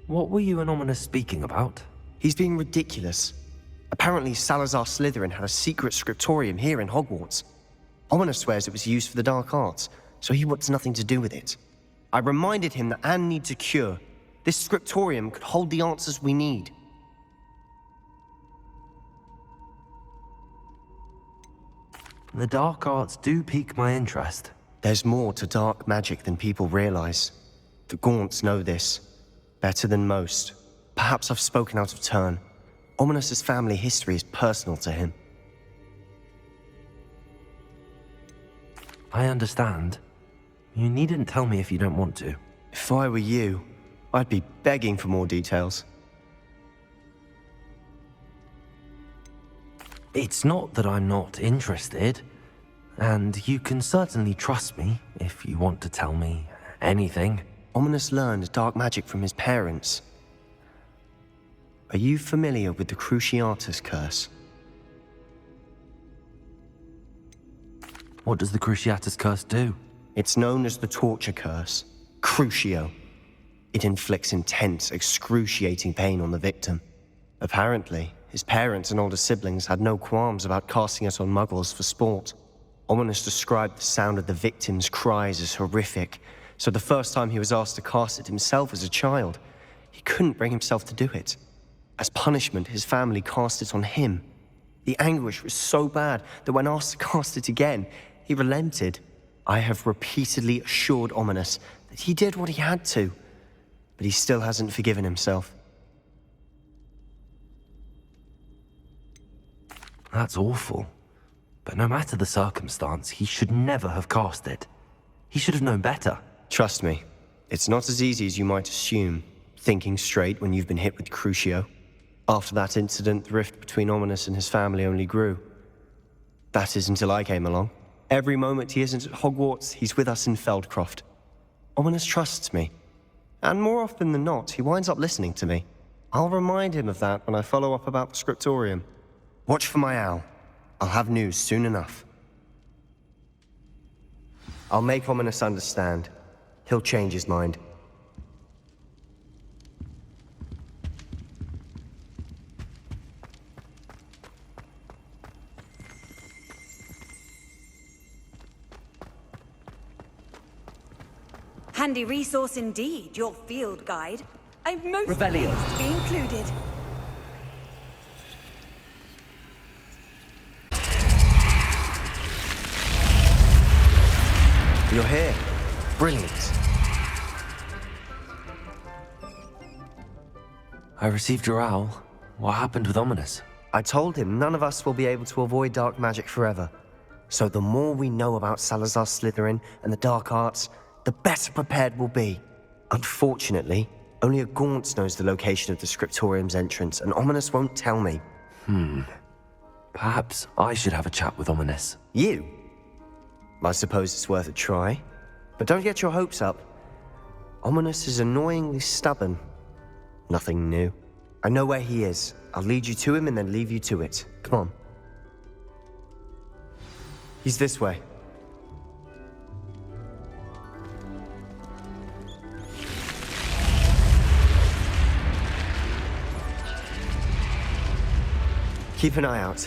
What were you and Ominous speaking about? He's being ridiculous. Apparently Salazar Slytherin had a secret scriptorium here in Hogwarts. Ominous swears it was used for the dark arts, so he wants nothing to do with it. I reminded him that Anne needs a cure. This scriptorium could hold the answers we need. The dark arts do pique my interest. There's more to dark magic than people realize. The Gaunts know this better than most. Perhaps I've spoken out of turn. Ominous's family history is personal to him. I understand. You needn't tell me if you don't want to. If I were you, I'd be begging for more details. It's not that I'm not interested, and you can certainly trust me if you want to tell me anything. Ominous learned dark magic from his parents. Are you familiar with the Cruciatus Curse? What does the Cruciatus Curse do? It's known as the Torture Curse, Crucio. It inflicts intense, excruciating pain on the victim. Apparently, his parents and older siblings had no qualms about casting it on muggles for sport. Ominous described the sound of the victim's cries as horrific, so the first time he was asked to cast it himself as a child, he couldn't bring himself to do it. As punishment, his family cast it on him. The anguish was so bad that when asked to cast it again, he relented. I have repeatedly assured Ominous that he did what he had to, but he still hasn't forgiven himself. That's awful. But no matter the circumstance, he should never have cast it. He should have known better. Trust me, it's not as easy as you might assume, thinking straight when you've been hit with Crucio. After that incident, the rift between Ominous and his family only grew. That is until I came along. Every moment he isn't at Hogwarts, he's with us in Feldcroft. Ominous trusts me. And more often than not, he winds up listening to me. I'll remind him of that when I follow up about the scriptorium. Watch for my owl. I'll have news soon enough. I'll make Ominous understand. He'll change his mind. Handy resource indeed, your field guide. I'm most Revelio. pleased to be included. You're here. Brilliant. I received your owl. What happened with Ominous? I told him none of us will be able to avoid dark magic forever. So the more we know about Salazar Slytherin and the dark arts, the better prepared we'll be. Unfortunately, only a Gaunt knows the location of the scriptorium's entrance, and Ominous won't tell me. Perhaps I should have a chat with Ominous. You? I suppose it's worth a try. But don't get your hopes up. Ominous is annoyingly stubborn. Nothing new. I know where he is. I'll lead you to him and then leave you to it. Come on. He's this way. Keep an eye out.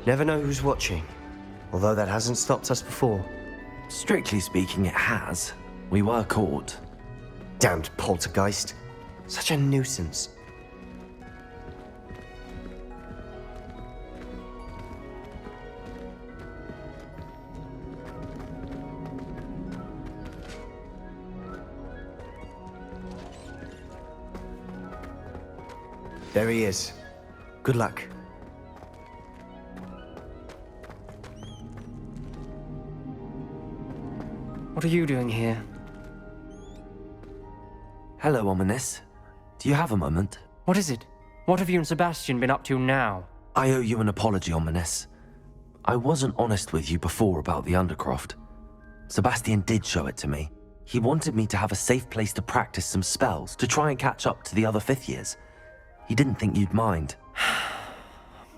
Never know who's watching. Although that hasn't stopped us before. Strictly speaking, it has. We were caught. Damned poltergeist. Such a nuisance. There he is. Good luck. What are you doing here? Hello, Ominous. Do you have a moment? What is it? What have you and Sebastian been up to now? I owe you an apology, Ominous. I wasn't honest with you before about the Undercroft. Sebastian did show it to me. He wanted me to have a safe place to practice some spells to try and catch up to the other fifth years. He didn't think you'd mind.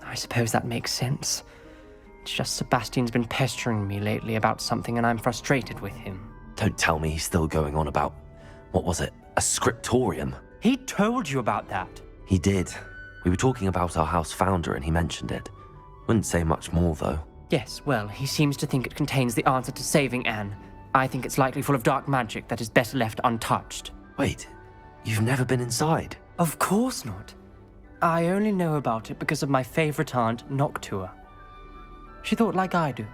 I suppose that makes sense. It's just Sebastian's been pestering me lately about something and I'm frustrated with him. Don't tell me he's still going on about, what was it, a scriptorium? He told you about that. He did. We were talking about our house founder and he mentioned it. Wouldn't say much more, though. Yes, well, he seems to think it contains the answer to saving Anne. I think it's likely full of dark magic that is better left untouched. Wait, you've never been inside? Of course not. I only know about it because of my favorite aunt, Noctua. She thought like I do.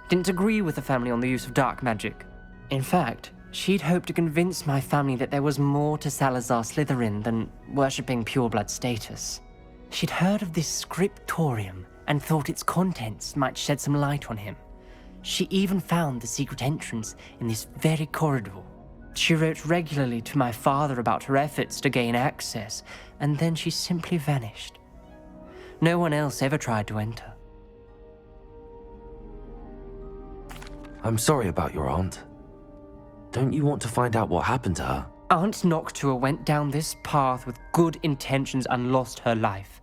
Didn't agree with the family on the use of dark magic. In fact, she'd hoped to convince my family that there was more to Salazar Slytherin than worshipping pureblood status. She'd heard of this scriptorium and thought its contents might shed some light on him. She even found the secret entrance in this very corridor. She wrote regularly to my father about her efforts to gain access, and then she simply vanished. No one else ever tried to enter. I'm sorry about your aunt. Don't you want to find out what happened to her? Aunt Noctua went down this path with good intentions and lost her life.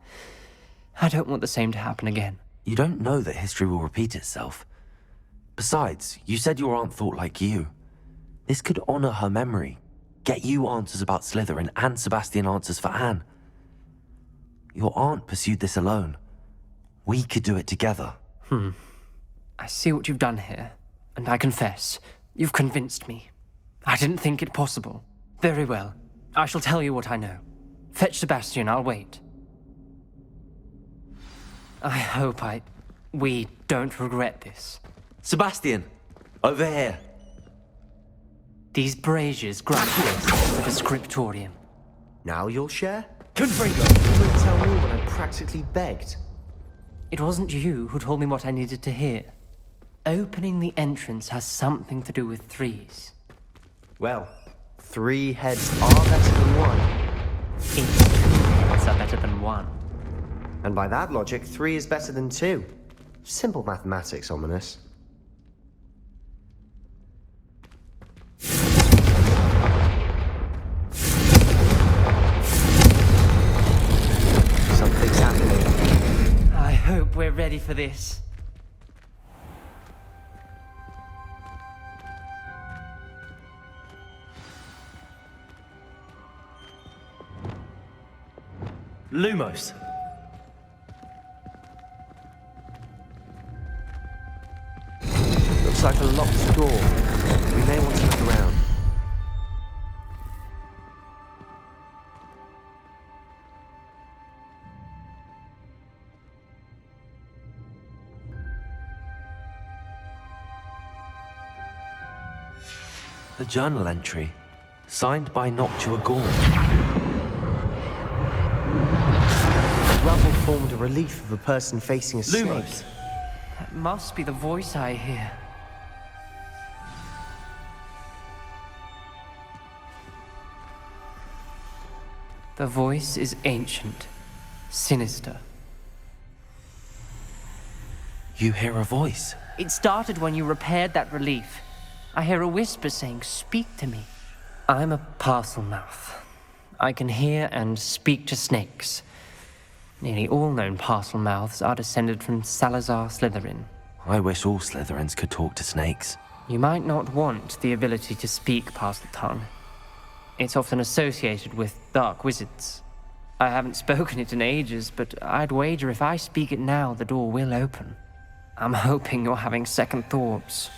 I don't want the same to happen again. You don't know that history will repeat itself. Besides, you said your aunt thought like you. This could honor her memory, get you answers about Slytherin and Sebastian answers for Anne. Your aunt pursued this alone. We could do it together. I see what you've done here, and I confess, you've convinced me. I didn't think it possible. Very well. I shall tell you what I know. Fetch Sebastian, I'll wait. I hope we don't regret this. Sebastian, over here. These braziers grant this to the scriptorium. Now you'll share? Confringo! You wouldn't tell me when I practically begged. It wasn't you who told me what I needed to hear. Opening the entrance has something to do with threes. Well, 3 heads are better than 1. If 2 heads are better than 1. And by that logic, 3 is better than 2. Simple mathematics, ominous. Something's happening. I hope we're ready for this. Lumos. Looks like a locked door. We may want to look around. The journal entry, signed by Noctua Gorn. The rubble formed a relief of a person facing a snake. Lumos. That must be the voice I hear. The voice is ancient, sinister. You hear a voice. It started when you repaired that relief. I hear a whisper saying, "Speak to me." I'm a parcel mouth. I can hear and speak to snakes. Nearly all known parcel mouths are descended from Salazar Slytherin. I wish all Slytherins could talk to snakes. You might not want the ability to speak parcel tongue. It's often associated with dark wizards. I haven't spoken it in ages, but I'd wager if I speak it now, the door will open. I'm hoping you're having second thoughts.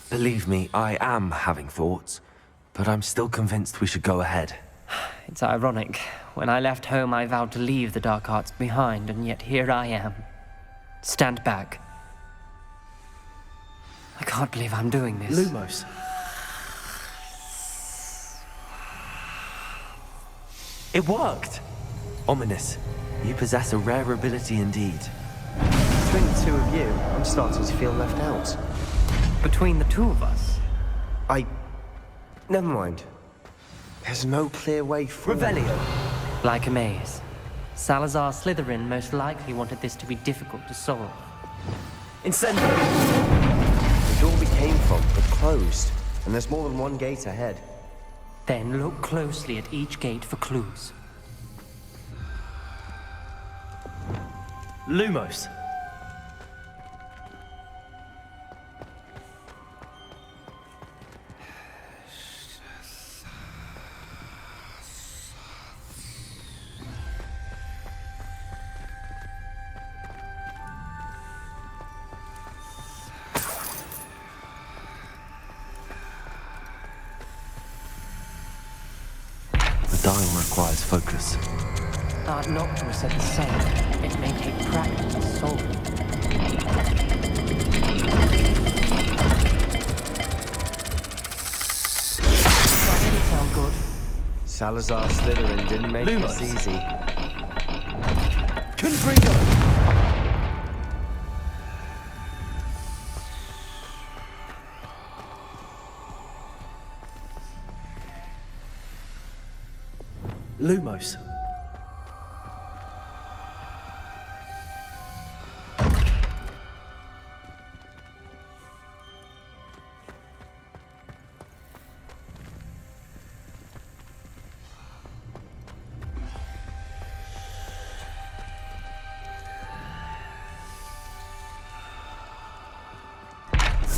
Believe me, I am having thoughts, but I'm still convinced we should go ahead. It's ironic. When I left home, I vowed to leave the dark arts behind, and yet here I am. Stand back. I can't believe I'm doing this. Lumos. It worked! Ominous. You possess a rare ability indeed. Between the 2 of you, I'm starting to feel left out. Between the 2 of us? Never mind. There's no clear way forward. Revelio. Like a maze. Salazar Slytherin most likely wanted this to be difficult to solve. Incendio. The door we came from, but closed. And there's more than 1 gate ahead. Then look closely at each gate for clues. Lumos. dial requires focus. Art Noctua said the same. It may take practice to solve it. That didn't sound good. Salazar Slytherin didn't make Lumos. this easy. Confringo! Lumos.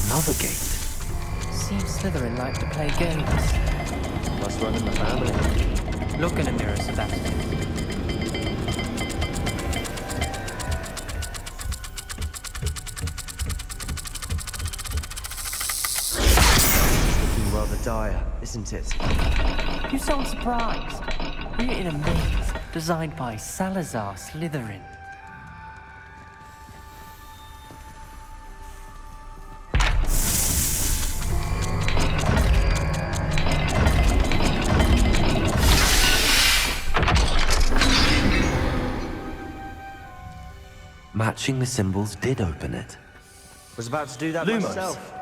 Another gate. Seems Slytherin like to play games. Must run in the family. Look in a mirror, Sebastian. Looking rather dire, isn't it? You sound surprised. We're in a maze designed by Salazar Slytherin. Matching the symbols did open it. Was about to do that Lumos. myself,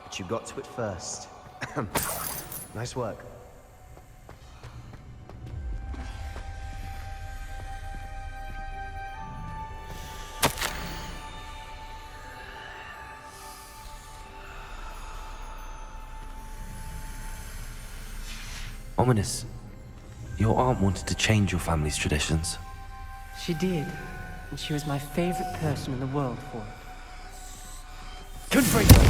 but you got to it first. Nice work. Ominous. Your aunt wanted to change your family's traditions. She did, and she was my favorite person in the world for it. Confringo!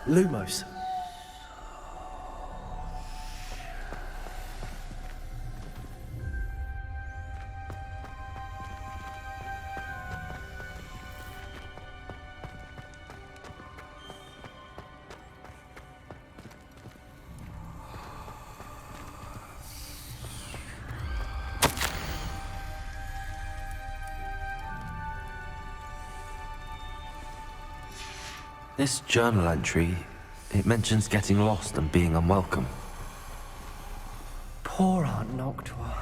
Lumos. This journal entry, it mentions getting lost and being unwelcome. Poor Aunt Noctua.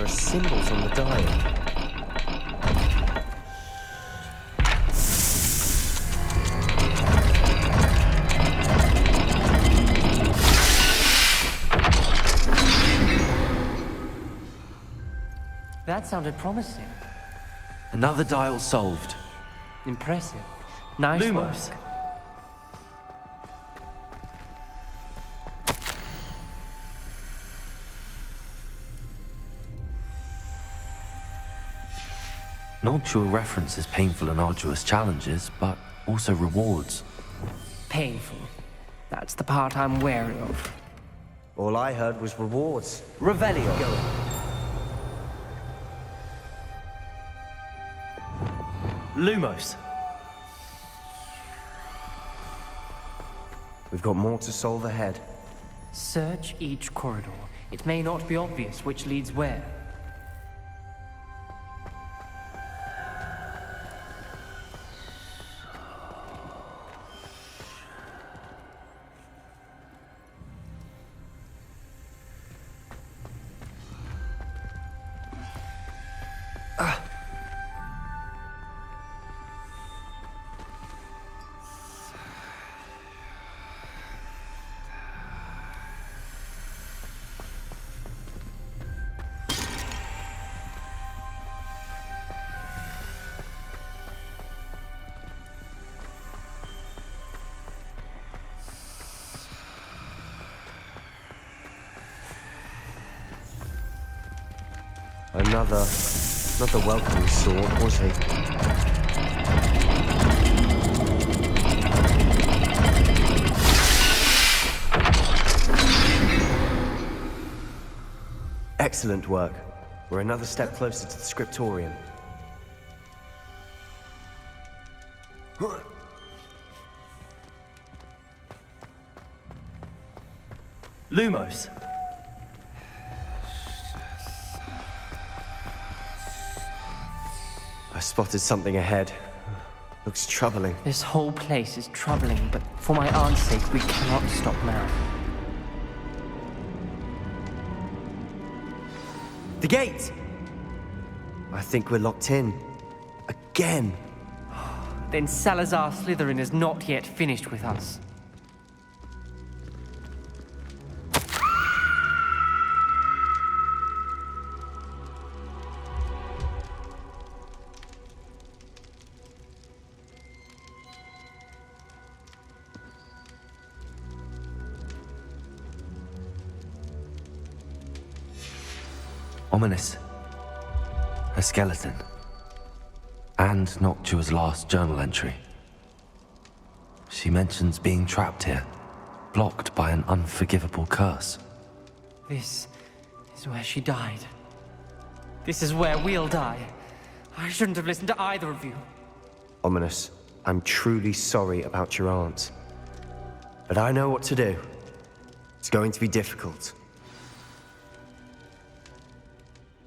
Symbols on the dial. That sounded promising. Another dial solved. Impressive. Nice Lumos. work. Noctua references painful and arduous challenges, but also rewards. Painful. That's the part I'm wary of. All I heard was rewards. Revelio. Lumos. We've got more to solve ahead. Search each corridor. It may not be obvious which leads where. not the welcoming sort, was he? Excellent work. We're another step closer to the scriptorium. Lumos. I spotted something ahead. Looks troubling. This whole place is troubling, but for my aunt's sake, we cannot stop now. The gate! I think we're locked in. Again. Then Salazar Slytherin is not yet finished with us. Ominous. A skeleton. And Noctua's last journal entry. She mentions being trapped here, blocked by an unforgivable curse. This is where she died. This is where we'll die. I shouldn't have listened to either of you. Ominous, I'm truly sorry about your aunt. But I know what to do. It's going to be difficult.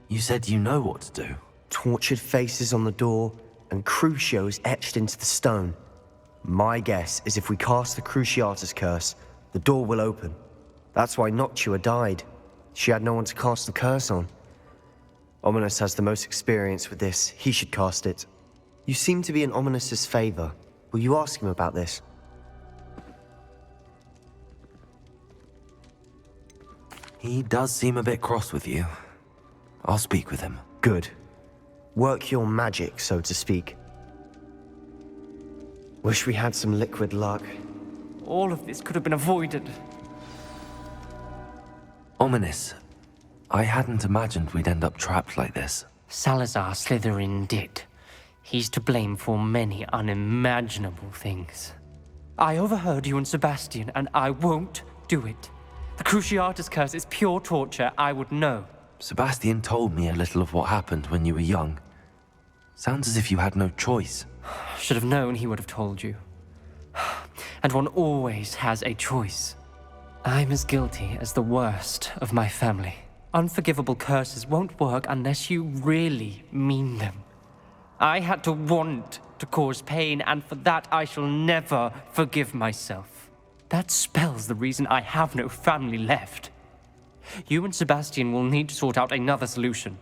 You said you know what to do. Tortured faces on the door, and Crucios etched into the stone. My guess is if we cast the Cruciatus curse, the door will open. That's why Noctua died. She had no one to cast the curse on. Ominous has the most experience with this. He should cast it. You seem to be in Ominous's favor. Will you ask him about this? He does seem a bit cross with you. I'll speak with him. Good. Work your magic, so to speak. Wish we had some liquid luck. All of this could have been avoided. Ominous. I hadn't imagined we'd end up trapped like this. Salazar Slytherin did. He's to blame for many unimaginable things. I overheard you and Sebastian, and I won't do it. The Cruciatus curse is pure torture. I would know. Sebastian told me a little of what happened when you were young. Sounds as if you had no choice. Should have known he would have told you. And one always has a choice. I'm as guilty as the worst of my family. Unforgivable curses won't work unless you really mean them. I had to want to cause pain, and for that I shall never forgive myself. That spells the reason I have no family left. You and Sebastian will need to sort out another solution.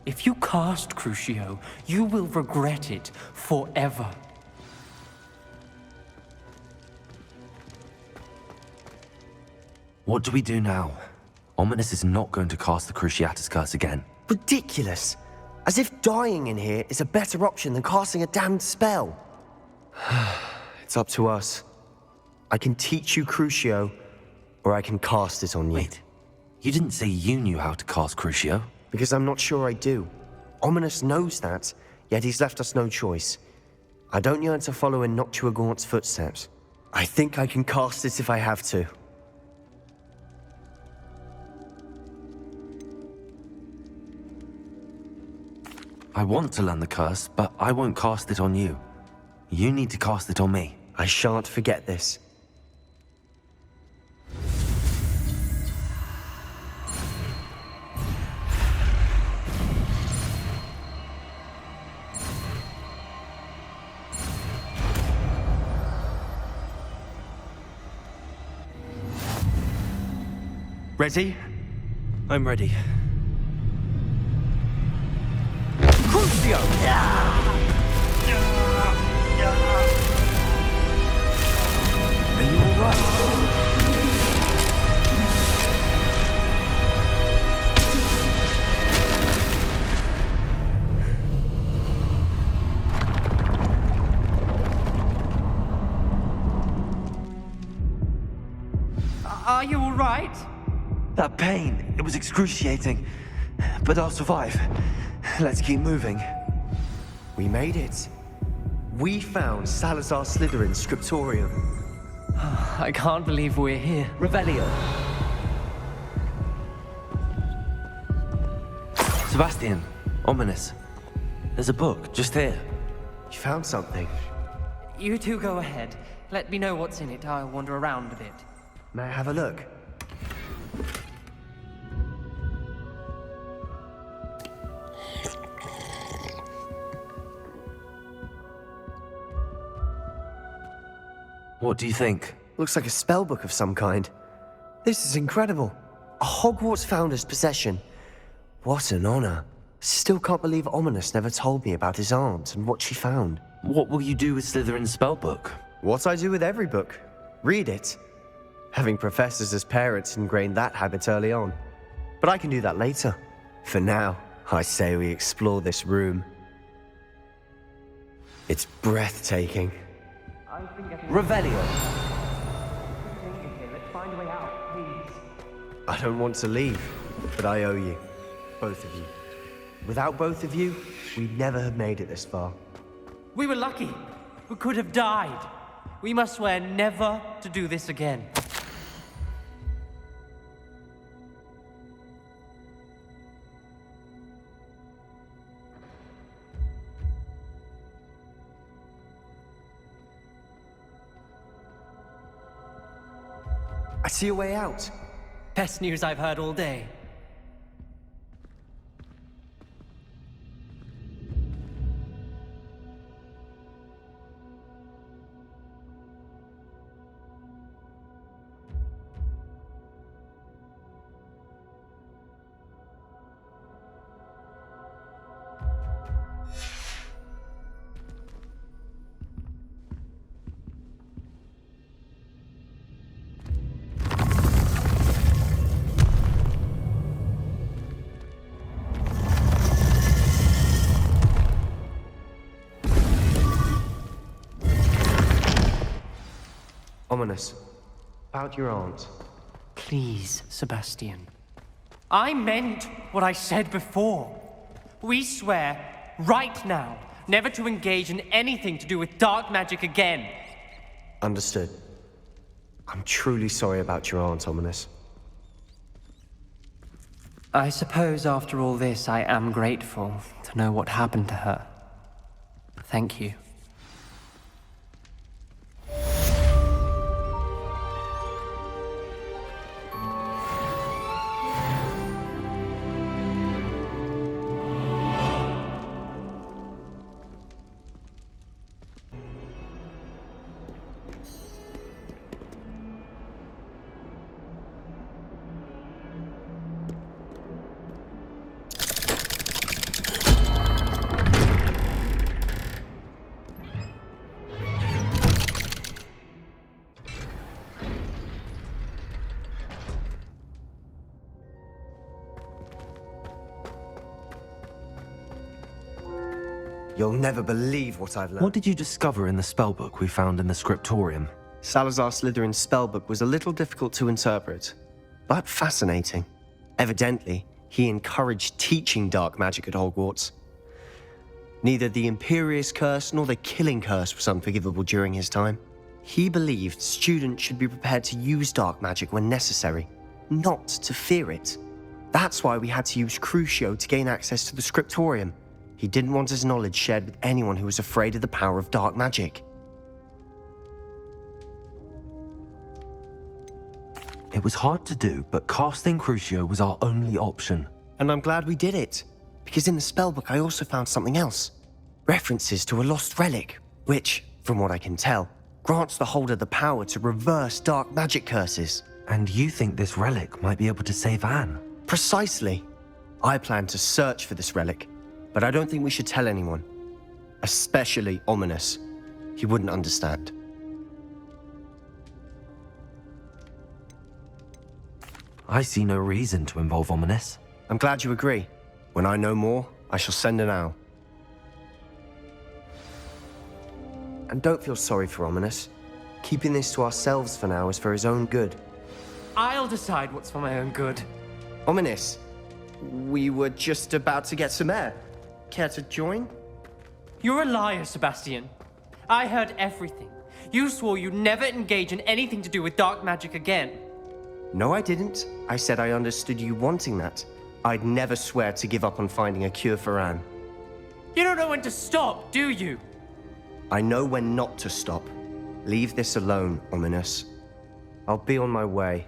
If you cast Crucio, you will regret it forever. What do we do now? Ominous is not going to cast the Cruciatus curse again. Ridiculous! As if dying in here is a better option than casting a damned spell. It's up to us. I can teach you Crucio, or I can cast it on you. Wait, you didn't say you knew how to cast Crucio? Because I'm not sure I do. Ominous knows that, yet he's left us no choice. I don't yearn to follow in Noctua Gaunt's footsteps. I think I can cast it if I have to. I want to learn the curse, but I won't cast it on you. You need to cast it on me. I shan't forget this. Ready? I'm ready. Crucio! Are you alright? Are you all right? That pain, it was excruciating. But I'll survive. Let's keep moving. We made it. We found Salazar Slytherine's scriptorium. I can't believe we're here. Revelio. Sebastian, ominous. There's a book just here. You found something. You two go ahead. Let me know what's in it. I'll wander around a bit. May I have a look? What do you think? Looks like a spellbook of some kind. This is incredible. A Hogwarts founder's possession. What an honor. Still can't believe Ominous never told me about his aunt and what she found. What will you do with Slytherin's spellbook? What I do with every book. Read it. Having professors as parents ingrained that habit early on. But I can do that later. For now, I say we explore this room. It's breathtaking. Revelio. Let's find a way out, please. I don't want to leave, but I owe you. Both of you. Without both of you, we'd never have made it this far. We were lucky. We could have died. We must swear never to do this again. I see a way out. Best news I've heard all day. Ominous. About your aunt. Please, Sebastian. I meant what I said before. We swear, right now, never to engage in anything to do with dark magic again. Understood. I'm truly sorry about your aunt, Ominous. I suppose after all this, I am grateful to know what happened to her. Thank you. You'll never believe what I've learned. What did you discover in the spellbook we found in the scriptorium? Salazar Slytherine's spellbook was a little difficult to interpret, but fascinating. Evidently, he encouraged teaching dark magic at Hogwarts. Neither the Imperious Curse nor the Killing Curse was unforgivable during his time. He believed students should be prepared to use dark magic when necessary, not to fear it. That's why we had to use Crucio to gain access to the scriptorium. He didn't want his knowledge shared with anyone who was afraid of the power of dark magic. It was hard to do, but casting Crucio was our only option. And I'm glad we did it, because in the spellbook I also found something else. References to a lost relic, which, from what I can tell, grants the holder the power to reverse dark magic curses. And you think this relic might be able to save Anne? Precisely. I plan to search for this relic, but I don't think we should tell anyone. Especially Ominous. He wouldn't understand. I see no reason to involve Ominous. I'm glad you agree. When I know more, I shall send an owl. And don't feel sorry for Ominous. Keeping this to ourselves for now is for his own good. I'll decide what's for my own good. Ominous, we were just about to get some air. Care to join? You're a liar, Sebastian. I heard everything. You swore you'd never engage in anything to do with dark magic again. No, I didn't. I said I understood you wanting that. I'd never swear to give up on finding a cure for Anne. You don't know when to stop, do you? I know when not to stop. Leave this alone, Ominous. I'll be on my way.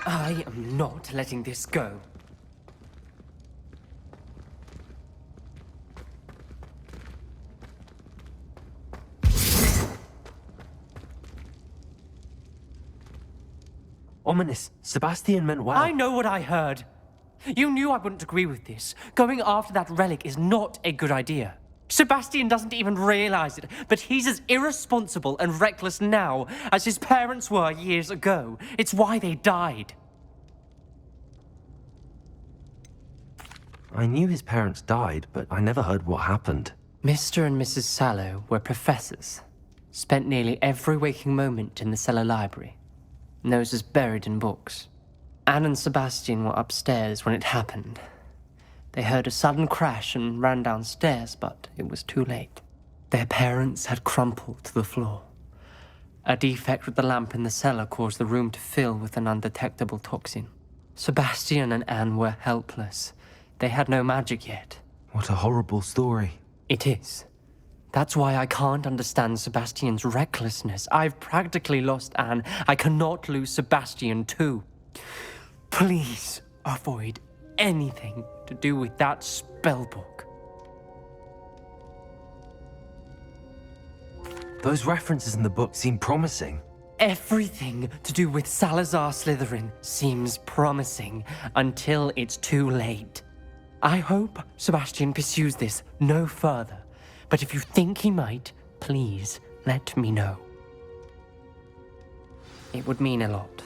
I am not letting this go. Ominous, Sebastian meant well. I know what I heard. You knew I wouldn't agree with this. Going after that relic is not a good idea. Sebastian doesn't even realize it, but he's as irresponsible and reckless now as his parents were years ago. It's why they died. I knew his parents died, but I never heard what happened. Mr. and Mrs. Sallow were professors. Spent nearly every waking moment in the cellar library. Noses buried in books. Anne and Sebastian were upstairs when it happened. They heard a sudden crash and ran downstairs, but it was too late. Their parents had crumpled to the floor. A defect with the lamp in the cellar caused the room to fill with an undetectable toxin. Sebastian and Anne were helpless. They had no magic yet. What a horrible story. It is. That's why I can't understand Sebastian's recklessness. I've practically lost Anne. I cannot lose Sebastian too. Please avoid anything to do with that spellbook. Those references in the book seem promising. Everything to do with Salazar Slytherin seems promising until it's too late. I hope Sebastian pursues this no further, but if you think he might, please let me know. It would mean a lot.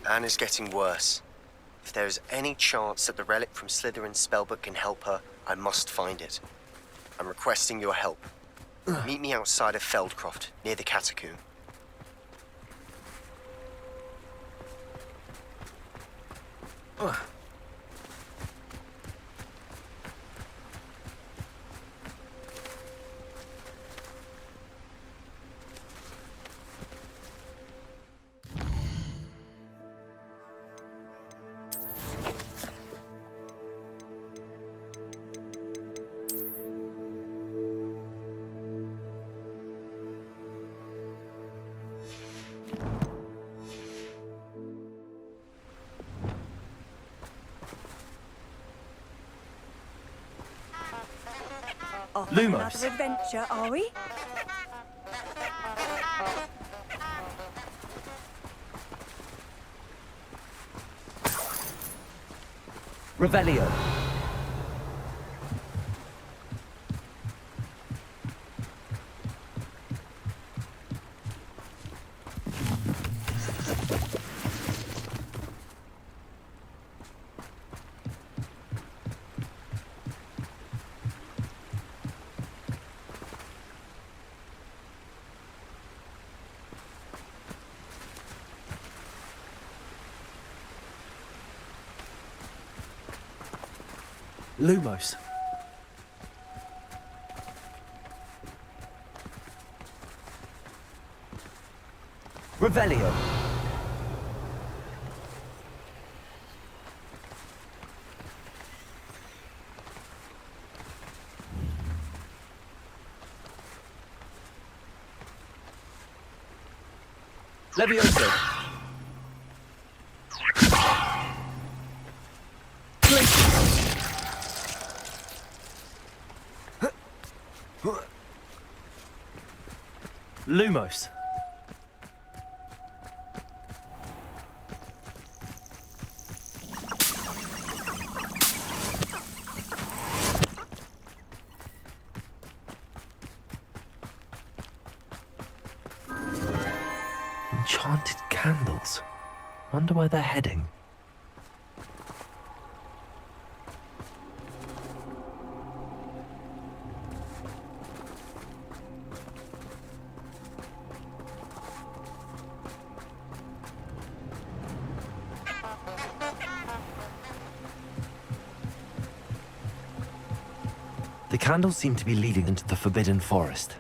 and is getting worse. If there is any chance that the relic from Slytherin's spellbook can help her, I must find it. I'm requesting your help. Meet me outside of Feldcroft, near the catacomb. Off on Lumos. another adventure, are we? Revelio. Lumos. Revelio. Levioso. Lumos. Enchanted candles. Wonder where they're heading. The candles seem to be leading into the Forbidden Forest.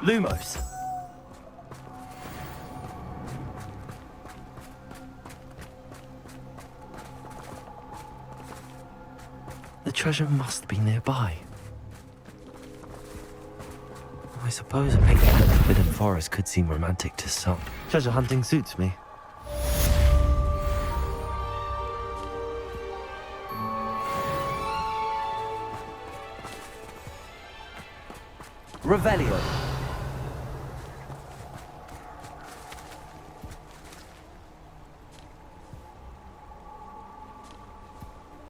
Lumos. The treasure must be nearby. I suppose a picnic in the Forbidden Forest could seem romantic to some. Treasure hunting suits me. Revelio.